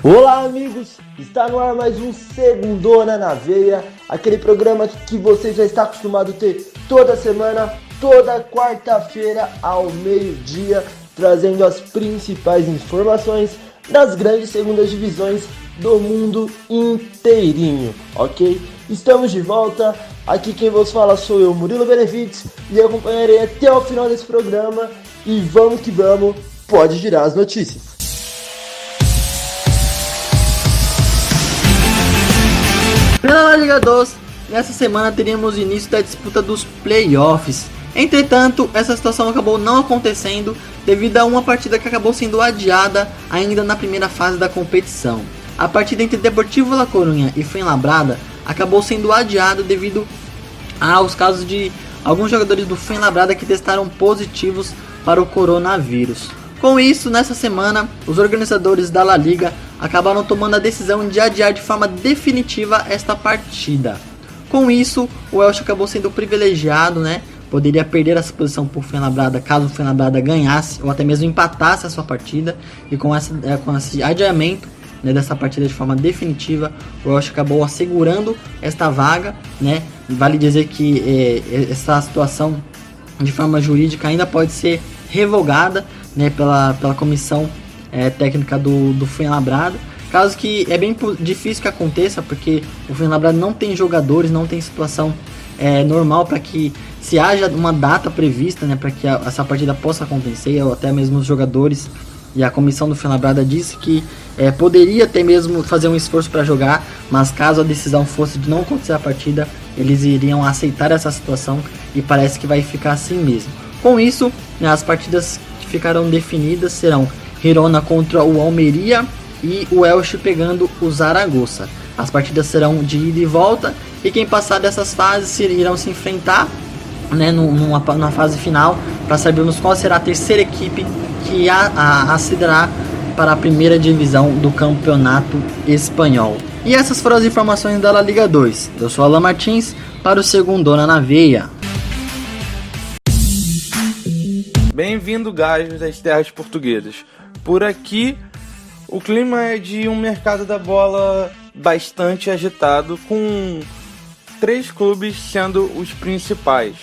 Olá amigos, está no ar mais um Segundona na Veia, aquele programa que você já está acostumado a ter toda semana, toda quarta-feira ao meio-dia, trazendo as principais informações das grandes segundas divisões do mundo inteirinho, ok? Estamos de volta, aqui quem vos fala sou eu, Murilo Benevides, e eu acompanharei até o final desse programa, e vamos que vamos, pode girar as notícias. Pela La Liga 2, nessa semana teríamos o início da disputa dos playoffs. Entretanto, essa situação acabou não acontecendo devido a uma partida que acabou sendo adiada ainda na primeira fase da competição. A partida entre Deportivo La Coruña e Fuenlabrada acabou sendo adiada devido aos casos de alguns jogadores do Fuenlabrada que testaram positivos para o coronavírus. Com isso, nessa semana, os organizadores da La Liga acabaram tomando a decisão de adiar de forma definitiva esta partida. Com isso, o Elche acabou sendo privilegiado, Poderia perder essa posição por Fuenlabrada caso o Fuenlabrada ganhasse ou até mesmo empatasse a sua partida. E com esse adiamento dessa partida de forma definitiva, o Elche acabou assegurando esta vaga, Vale dizer que essa situação de forma jurídica ainda pode ser revogada, pela comissão técnica do Fuenlabrada, caso que é bem difícil que aconteça, porque o Fuenlabrada não tem jogadores, não tem situação normal para que se haja uma data prevista, para que essa partida possa acontecer, ou até mesmo os jogadores e a comissão do Fuenlabrada disse que poderia até mesmo fazer um esforço para jogar, mas caso a decisão fosse de não acontecer a partida, eles iriam aceitar essa situação e parece que vai ficar assim mesmo. Com isso, as partidas que ficarão definidas serão Girona contra o Almeria e o Elche pegando o Zaragoza. As partidas serão de ida e volta e quem passar dessas fases irão se enfrentar numa fase final para sabermos qual será a terceira equipe que acederá para a primeira divisão do campeonato espanhol. E essas foram as informações da La Liga 2. Eu sou Alan Martins para o Segundona na Veia. Bem-vindo, gajos das terras portuguesas. Por aqui, o clima é de um mercado da bola bastante agitado, com 3 clubes sendo os principais.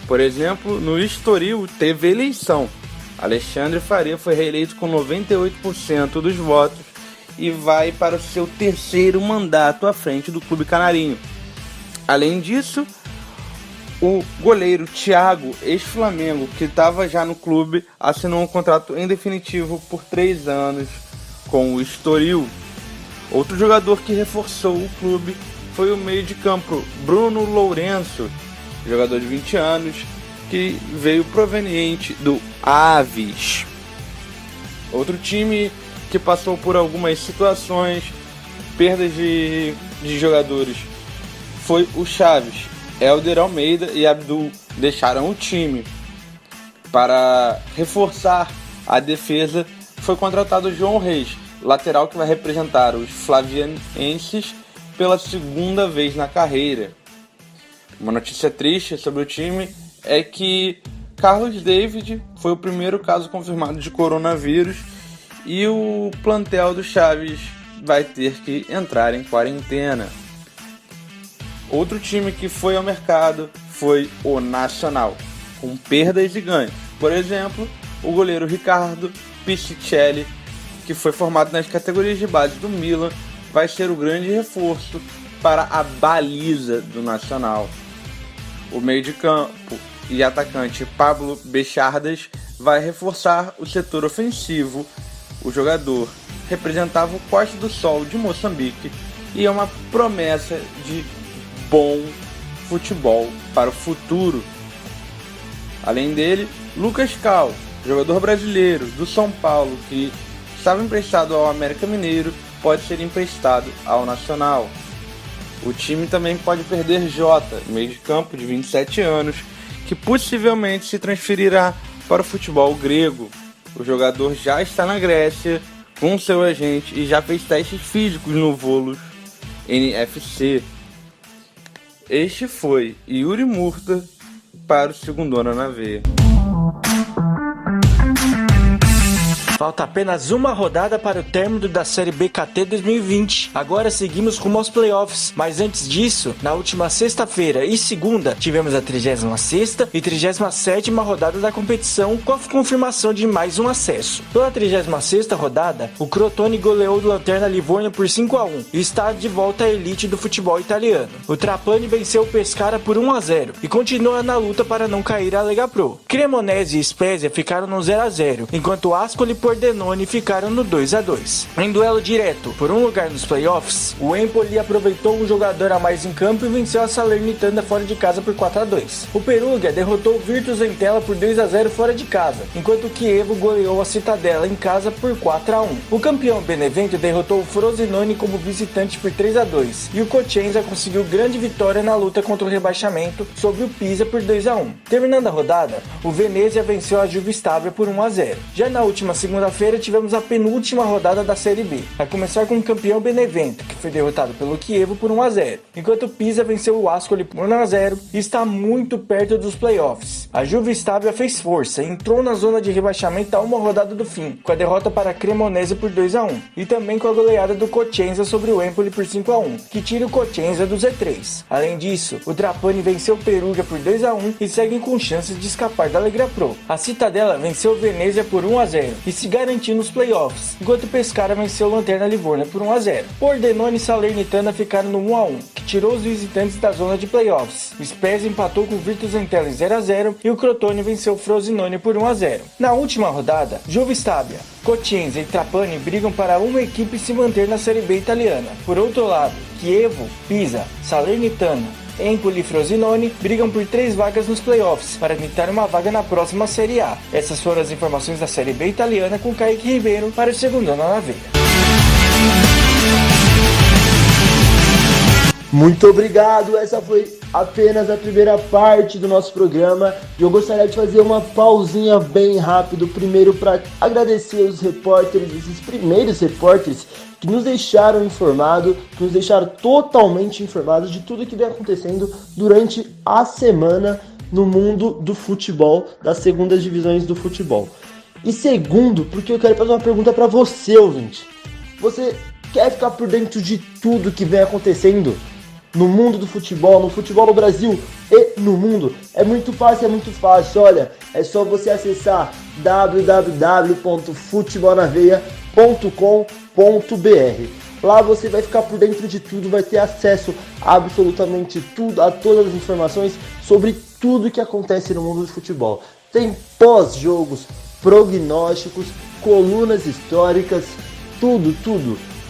Por exemplo, no Estoril teve eleição. Alexandre Faria foi reeleito com 98% dos votos e vai para o seu 3º mandato à frente do clube canarinho. Além disso, o goleiro Thiago, ex-Flamengo, que estava já no clube, assinou um contrato em definitivo por 3 anos com o Estoril. Outro jogador que reforçou o clube foi o meio de campo Bruno Lourenço, jogador de 20 anos, que veio proveniente do Aves. Outro time que passou por algumas situações, perdas de jogadores, foi o Chaves. Hélder Almeida e Abdul deixaram o time. Para reforçar a defesa, foi contratado João Reis, lateral que vai representar os flavianenses pela 2ª vez na carreira. Uma notícia triste sobre o time é que Carlos David foi o primeiro caso confirmado de coronavírus e o plantel do Chaves vai ter que entrar em quarentena. Outro time que foi ao mercado foi o Nacional, com perdas e ganhos. Por exemplo, o goleiro Ricardo Piscicelli, que foi formado nas categorias de base do Milan, vai ser o grande reforço para a baliza do Nacional. O meio de campo e atacante Pablo Bechardas vai reforçar o setor ofensivo. O jogador representava o Costa do Sol de Moçambique e é uma promessa de bom futebol para o futuro. Além dele, Lucas Cal, jogador brasileiro do São Paulo que estava emprestado ao América Mineiro, pode ser emprestado ao Nacional. O time também pode perder Jota, meio de campo de 27 anos, que possivelmente se transferirá para o futebol grego. O jogador já está na Grécia com seu agente e já fez testes físicos no Volos NFC. Este foi Yuri Murta para o Segundona na Veia. Falta apenas uma rodada para o término da Série BKT 2020. Agora seguimos rumo aos playoffs, mas antes disso, na última sexta-feira e segunda, tivemos a 36ª e 37ª rodada da competição, com a confirmação de mais um acesso. Pela 36ª rodada, o Crotone goleou o Lanterna Livorno por 5-1 e está de volta à elite do futebol italiano. O Trapani venceu o Pescara por 1-0 e continua na luta para não cair à Lega Pro. Cremonese e Spezia ficaram no 0-0, enquanto Ascoli e Pordenone ficaram no 2-2. Em duelo direto por um lugar nos playoffs, o Empoli aproveitou um jogador a mais em campo e venceu a Salernitana fora de casa por 4-2. O Perugia derrotou o Virtus Entella por 2-0 fora de casa, enquanto o Chievo goleou a Cittadella em casa por 4-1. O campeão Benevento derrotou o Frosinone como visitante por 3-2 e o Cosenza conseguiu grande vitória na luta contra o rebaixamento sobre o Pisa por 2-1. Terminando a rodada, o Venezia venceu a Juve Stabia por 1-0. Já na última segunda-feira tivemos a penúltima rodada da Série B, a começar com o campeão Benevento, que foi derrotado pelo Chievo por 1-0, enquanto o Pisa venceu o Ascoli por 1-0 e está muito perto dos playoffs. A Juve Stabia fez força e entrou na zona de rebaixamento a uma rodada do fim, com a derrota para a Cremonese por 2-1, e também com a goleada do Cosenza sobre o Empoli por 5-1, que tira o Cosenza do Z3. Além disso, o Trapani venceu o Perugia por 2-1 e seguem com chances de escapar da Lega Pro. A Cittadella venceu o Venezia por 1-0 e se garantiu nos playoffs, enquanto o Pescara venceu o Lanterna Livorno por 1-0. Pordenone e Salernitana ficaram no 1-1, que tirou os visitantes da zona de playoffs. O Spezia empatou com o Virtus Entella em 0-0 e o Crotone venceu o Frosinone por 1-0. Na última rodada, Juve Stabia, Cosenza e Trapani brigam para uma equipe se manter na Série B italiana. Por outro lado, Chievo, Pisa, Salernitana, Empoli e Frosinone brigam por 3 vagas nos playoffs para tentar uma vaga na próxima Série A. Essas foram as informações da Série B italiana com Kaique Ribeiro para o Segundona na Veia. Muito obrigado, essa foi apenas a primeira parte do nosso programa e eu gostaria de fazer uma pausinha bem rápido, primeiro para agradecer os repórteres, esses primeiros repórteres que nos deixaram informados, que nos deixaram totalmente informados de tudo que vem acontecendo durante a semana no mundo do futebol, das segundas divisões do futebol. E segundo, porque eu quero fazer uma pergunta para você, ouvinte. Você quer ficar por dentro de tudo que vem acontecendo no mundo do futebol, no futebol no Brasil e no mundo? É muito fácil, olha, é só você acessar www.futebolnaveia.com.br. Lá você vai ficar por dentro de tudo, vai ter acesso a absolutamente tudo, a todas as informações sobre tudo que acontece no mundo do futebol. Tem pós-jogos, prognósticos, colunas históricas, tudo.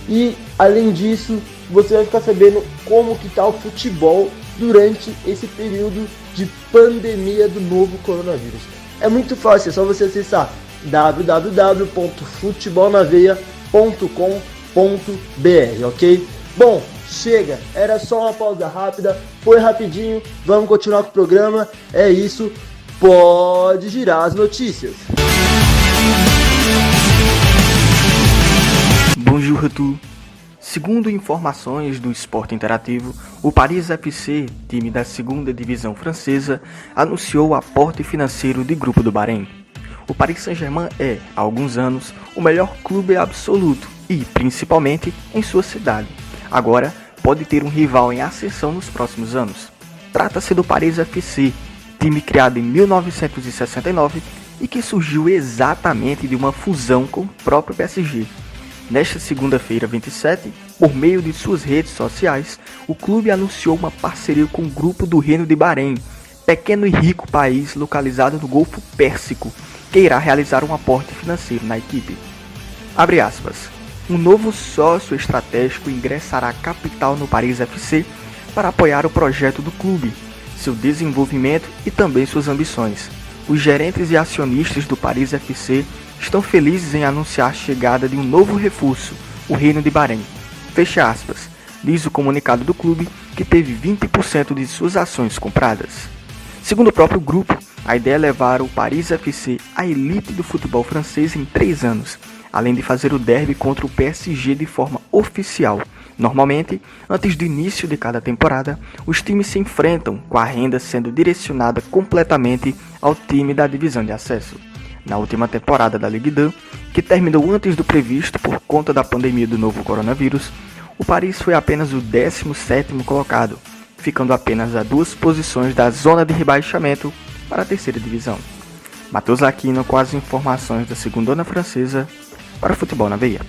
E além disso, você vai ficar sabendo como que tá o futebol durante esse período de pandemia do novo coronavírus. É muito fácil, é só você acessar www.futebolnaveia.com.br, ok? Bom, chega, era só uma pausa rápida, foi rapidinho, vamos continuar com o programa, é isso, pode girar as notícias. Bonjour à tous. Segundo informações do Esporte Interativo, o Paris FC, time da segunda divisão francesa, anunciou o aporte financeiro de grupo do Bahrein. O Paris Saint-Germain é, há alguns anos, o melhor clube absoluto e, principalmente, em sua cidade. Agora, pode ter um rival em ascensão nos próximos anos. Trata-se do Paris FC, time criado em 1969 e que surgiu exatamente de uma fusão com o próprio PSG. Nesta segunda-feira 27, por meio de suas redes sociais, o clube anunciou uma parceria com o Grupo do Reino de Bahrein, pequeno e rico país localizado no Golfo Pérsico, que irá realizar um aporte financeiro na equipe. Abre aspas. Um novo sócio estratégico ingressará capital no Paris FC para apoiar o projeto do clube, seu desenvolvimento e também suas ambições. Os gerentes e acionistas do Paris FC estão felizes em anunciar a chegada de um novo reforço, o Reino de Bahrein. Fecha aspas, diz o comunicado do clube, que teve 20% de suas ações compradas. Segundo o próprio grupo, a ideia é levar o Paris FC à elite do futebol francês em 3 anos, além de fazer o derby contra o PSG de forma oficial. Normalmente, antes do início de cada temporada, os times se enfrentam, com a renda sendo direcionada completamente ao time da divisão de acesso. na última temporada da Ligue 2, que terminou antes do previsto por conta da pandemia do novo coronavírus, o Paris foi apenas o 17º colocado, ficando apenas a 2 posições da zona de rebaixamento para a terceira divisão. Matheus Aquino com as informações da segundona francesa para o Futebol na Veia.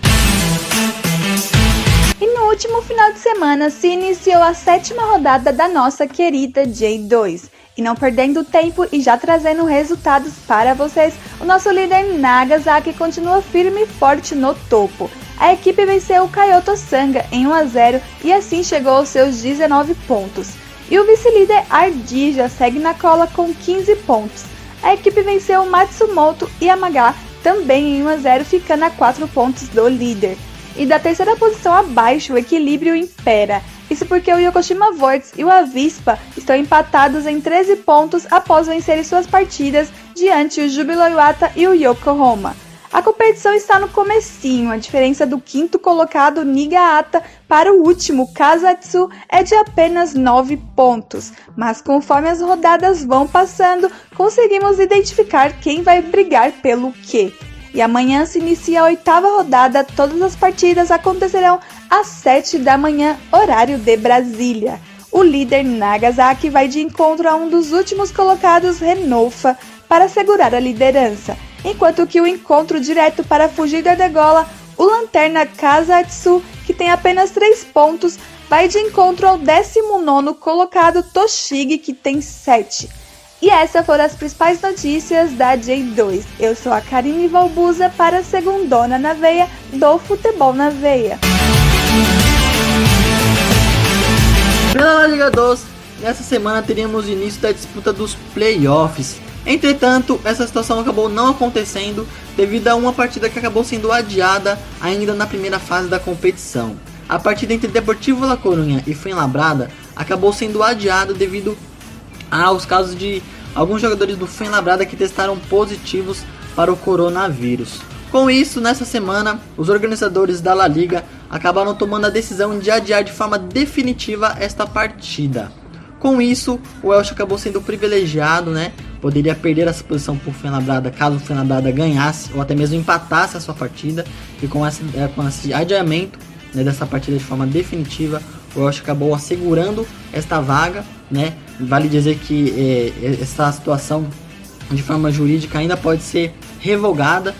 E no último final de semana se iniciou a 7ª rodada da nossa querida J2. E não perdendo tempo e já trazendo resultados para vocês, o nosso líder Nagasaki continua firme e forte no topo. A equipe venceu o Kyoto Sanga em 1-0 e assim chegou aos seus 19 pontos. E o vice-líder Ardija segue na cola com 15 pontos. A equipe venceu o Matsumoto Yamaga também em 1-0, ficando a 4 pontos do líder. E da terceira posição abaixo, o equilíbrio impera. Isso porque o Yokoshima Vortex e o Avispa estão empatados em 13 pontos após vencerem suas partidas diante o Júbilo Iwata e o Yokohama. A competição está no comecinho, a diferença do 5º colocado Niigata para o último Kasatsu é de apenas 9 pontos, mas conforme as rodadas vão passando, conseguimos identificar quem vai brigar pelo quê. E amanhã se inicia a 8ª rodada, todas as partidas acontecerão às 7 da manhã, horário de Brasília. O líder Nagasaki vai de encontro a um dos últimos colocados, Renofa, para segurar a liderança, enquanto que o encontro direto para fugir da degola, o lanterna Kasatsu, que tem apenas 3 pontos, vai de encontro ao 19º colocado Toshigi, que tem 7. E essas foram as principais notícias da J2. Eu sou a Karine Valbuza para a Segundona na Veia do Futebol na Veia. Pela Liga 2, nessa semana teríamos o início da disputa dos playoffs. Entretanto, essa situação acabou não acontecendo devido a uma partida que acabou sendo adiada ainda na primeira fase da competição. A partida entre Deportivo La Coruña e Fuenlabrada acabou sendo adiada devido aos casos de alguns jogadores do Fuenlabrada que testaram positivos para o coronavírus. Com isso, nessa semana, os organizadores da La Liga acabaram tomando a decisão de adiar de forma definitiva esta partida. Com isso, o Elche acabou sendo privilegiado, poderia perder essa posição por Fuenlabrada caso o Fuenlabrada ganhasse ou até mesmo empatasse a sua partida, e com esse adiamento dessa partida de forma definitiva, o Elche acabou assegurando esta vaga, Vale dizer que essa situação de forma jurídica ainda pode ser revogada,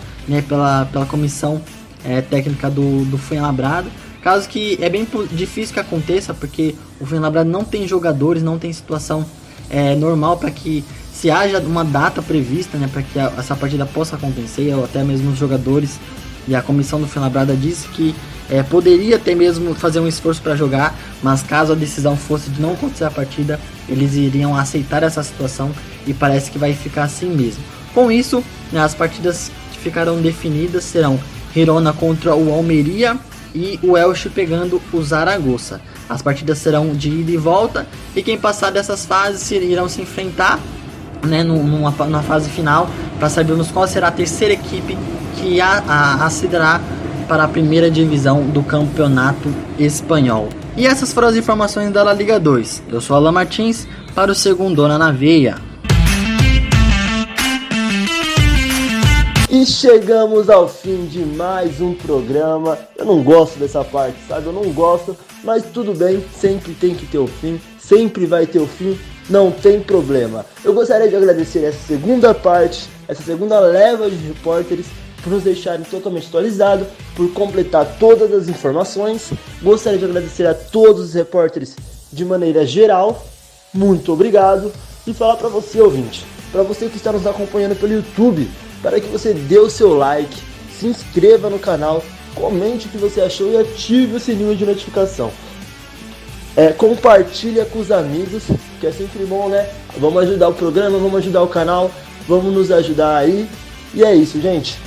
pela comissão técnica do Fuenlabrada, caso que é bem difícil que aconteça, porque o Fuenlabrada não tem jogadores, não tem situação normal para que se haja uma data prevista, para que essa partida possa acontecer, ou até mesmo os jogadores, e a comissão do Fuenlabrada disse que poderia até mesmo fazer um esforço para jogar, mas caso a decisão fosse de não acontecer a partida, eles iriam aceitar essa situação, e parece que vai ficar assim mesmo. Com isso, as partidas que ficarão definidas serão Girona contra o Almeria e o Elche pegando o Zaragoza. As partidas serão de ida e volta, e quem passar dessas fases irão se enfrentar na fase final para sabermos qual será a terceira equipe que acederá para a primeira divisão do campeonato espanhol. E essas foram as informações da La Liga 2. Eu sou Alan Martins para o Segundona na Veia. E chegamos ao fim de mais um programa. Eu não gosto dessa parte, sabe? Eu não gosto, mas tudo bem, sempre tem que ter o fim, sempre vai ter o fim, não tem problema. Eu gostaria de agradecer essa segunda parte, essa segunda leva de repórteres, por nos deixarem totalmente atualizados, por completar todas as informações. Gostaria de agradecer a todos os repórteres de maneira geral, muito obrigado, e falar para você, ouvinte, para você que está nos acompanhando pelo YouTube, para que você dê o seu like, se inscreva no canal, comente o que você achou e ative o sininho de notificação. Compartilha com os amigos, que é sempre bom, Vamos ajudar o programa, vamos ajudar o canal, vamos nos ajudar aí. E é isso, gente.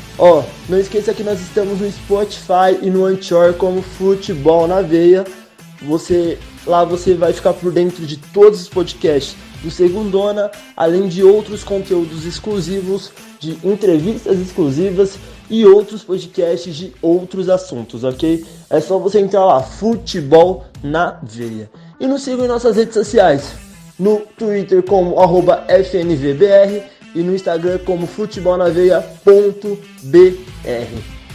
Não esqueça que nós estamos no Spotify e no Anchor como Futebol na Veia. Lá você vai ficar por dentro de todos os podcasts do Segundona, além de outros conteúdos exclusivos, de entrevistas exclusivas e outros podcasts de outros assuntos, ok? É só você entrar lá, Futebol na Veia. E nos sigam em nossas redes sociais, no Twitter como @FNVBR e no Instagram como futebolnaveia.br.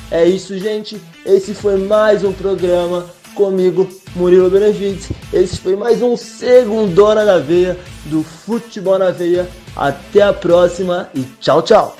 É isso, gente. Esse foi mais um programa comigo, Murilo Benevides. Esse foi mais um Segundona na Veia do Futebol na Veia. Até a próxima e tchau, tchau.